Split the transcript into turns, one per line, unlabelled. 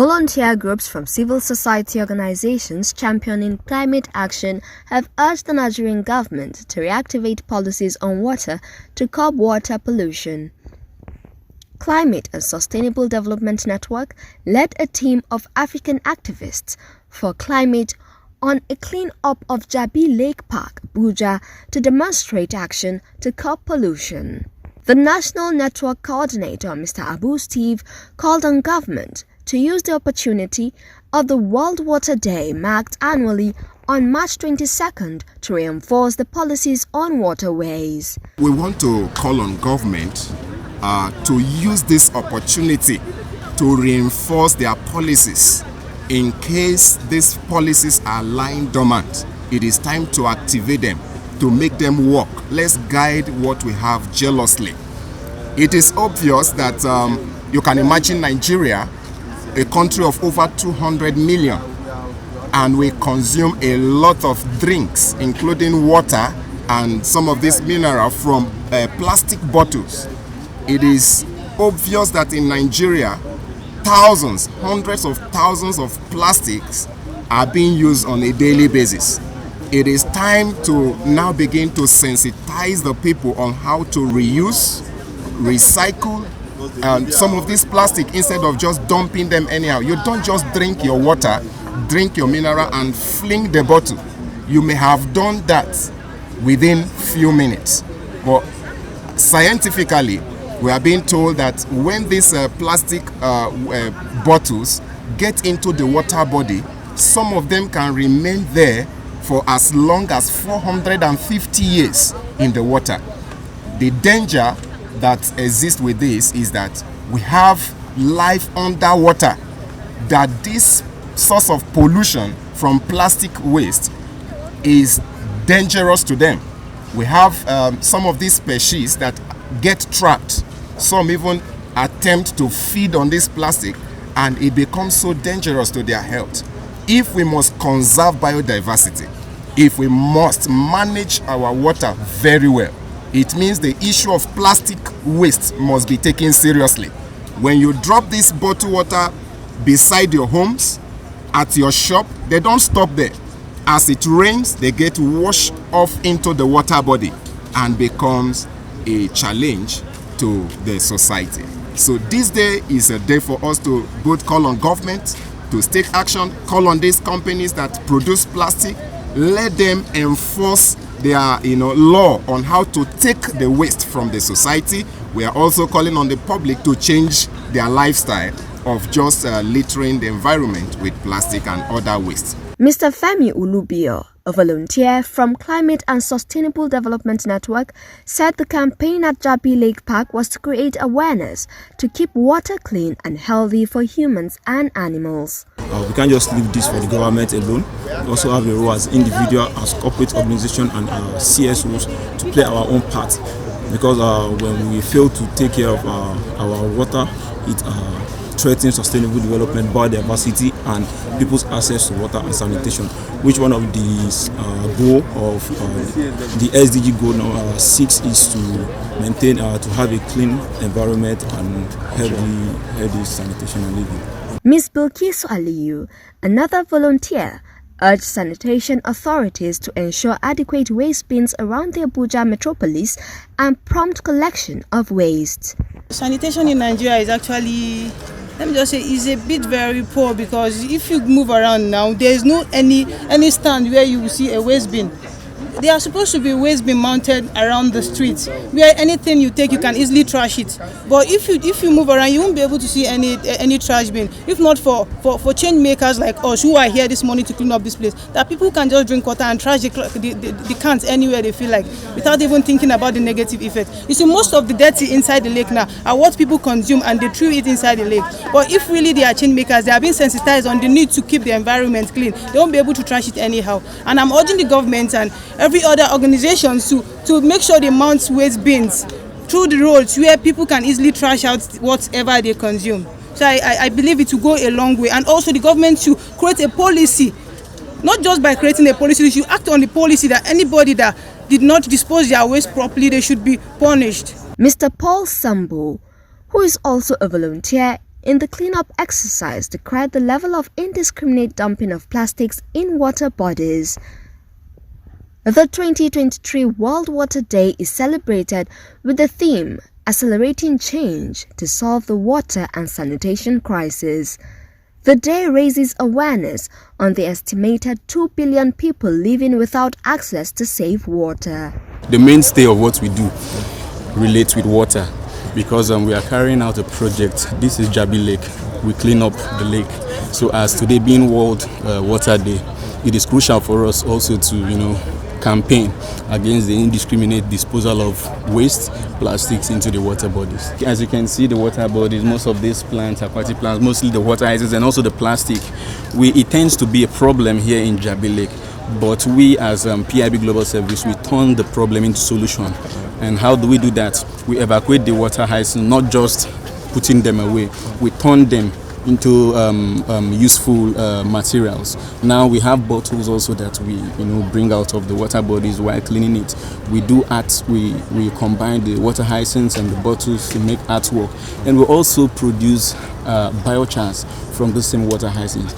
Volunteer groups from civil society organizations championing climate action have urged the Nigerian government to reactivate policies on water to curb water pollution. Climate and Sustainable Development Network led a team of African activists for climate on a clean-up of Jabi Lake Park, Abuja, to demonstrate action to curb pollution. The National Network Coordinator, Mr. Abu Steve, called on government to use the opportunity of the World Water Day marked annually on March 22nd to reinforce the policies on waterways.
We want to call on government to use this opportunity to reinforce their policies. In case these policies are lying dormant, it is time to activate them, to make them work. Let's guide what we have jealously. It is obvious that you can imagine Nigeria, a country of over 200 million, and we consume a lot of drinks, including water and some of this mineral from plastic bottles. It is obvious that in Nigeria, thousands, hundreds of thousands of plastics are being used on a daily basis. It is time to now begin to sensitize the people on how to reuse, recycle some of this plastic instead of just dumping them anyhow. You don't just drink your water, drink your mineral and fling the bottle. You may have done that within few minutes. But scientifically, we are being told that when these plastic bottles get into the water body, some of them can remain there for as long as 450 years in the water. The danger that exists with this is that we have life underwater, that this source of pollution from plastic waste is dangerous to them. We have some of these species that get trapped. Some even attempt to feed on this plastic, and it becomes so dangerous to their health. If we must conserve biodiversity, if we must manage our water very well, it means the issue of plastic waste must be taken seriously. When you drop this bottled water beside your homes, at your shop, they don't stop there. As it rains, they get washed off into the water body and becomes a challenge to the society. So this day is a day for us to both call on government to take action, call on these companies that produce plastic, let them enforce their law on how to take the waste from the society. We are also calling on the public to change their lifestyle of just littering the environment with plastic and other waste.
Mr. Femi Ulubio, a volunteer from Climate and Sustainable Development Network, said the campaign at Jabi Lake Park was to create awareness to keep water clean and healthy for humans and animals.
We can't just leave this for the government alone. We also have a role as individual, as corporate organization and CSOs to play our own part. Because when we fail to take care of our water, it threatens sustainable development, biodiversity, and people's access to water and sanitation, which one of the goal of the SDG goal number 6 is to maintain, to have a clean environment and healthy sanitation and living.
Ms. Bilkisu Aliyu, another volunteer, urged sanitation authorities to ensure adequate waste bins around the Abuja metropolis and prompt collection of waste.
Sanitation in Nigeria is actually, let me just say, is a bit very poor, because if you move around now, there is no any stand where you will see a waste bin. There are supposed to be waste bin mounted around the streets, where anything you take, you can easily trash it. But if you move around, you won't be able to see any trash bin. If not for change makers like us who are here this morning to clean up this place, that people can just drink water and trash the cans anywhere they feel like, without even thinking about the negative effect. You see, most of the dirty inside the lake now are what people consume, and they throw it inside the lake. But if really they are change makers, they are being sensitized on the need to keep the environment clean, they won't be able to trash it anyhow. And I'm urging the government and every other organizations to make sure they mount waste bins through the roads where people can easily trash out whatever they consume. So I believe it will go a long way. And also the government should create a policy, not just by creating a policy, they should act on the policy that anybody that did not dispose their waste properly, they should be punished.
Mr. Paul Sambo, who is also a volunteer in the cleanup exercise decried the level of indiscriminate dumping of plastics in water bodies. The 2023 World Water Day is celebrated with the theme Accelerating Change to Solve the Water and Sanitation Crisis. The day raises awareness on the estimated 2 billion people living without access to safe water.
The mainstay of what we do relates with water because we are carrying out a project. This is Jabi Lake. We clean up the lake. So as today being World Water Day, it is crucial for us also to, campaign against the indiscriminate disposal of waste plastics into the water bodies. As you can see, the water bodies, most of these plants, aquatic plants, mostly the water ices and also the plastic, it tends to be a problem here in Jabi Lake. But we as PIB Global Service, we turn the problem into solution. And how do we do that? We evacuate the water hyacinth, not just putting them away. We turn them into useful materials. Now we have bottles also that we bring out of the water bodies while cleaning it. We do art. We combine the water hyacinths and the bottles to make artwork, and we also produce biochars from the same water hyacinth.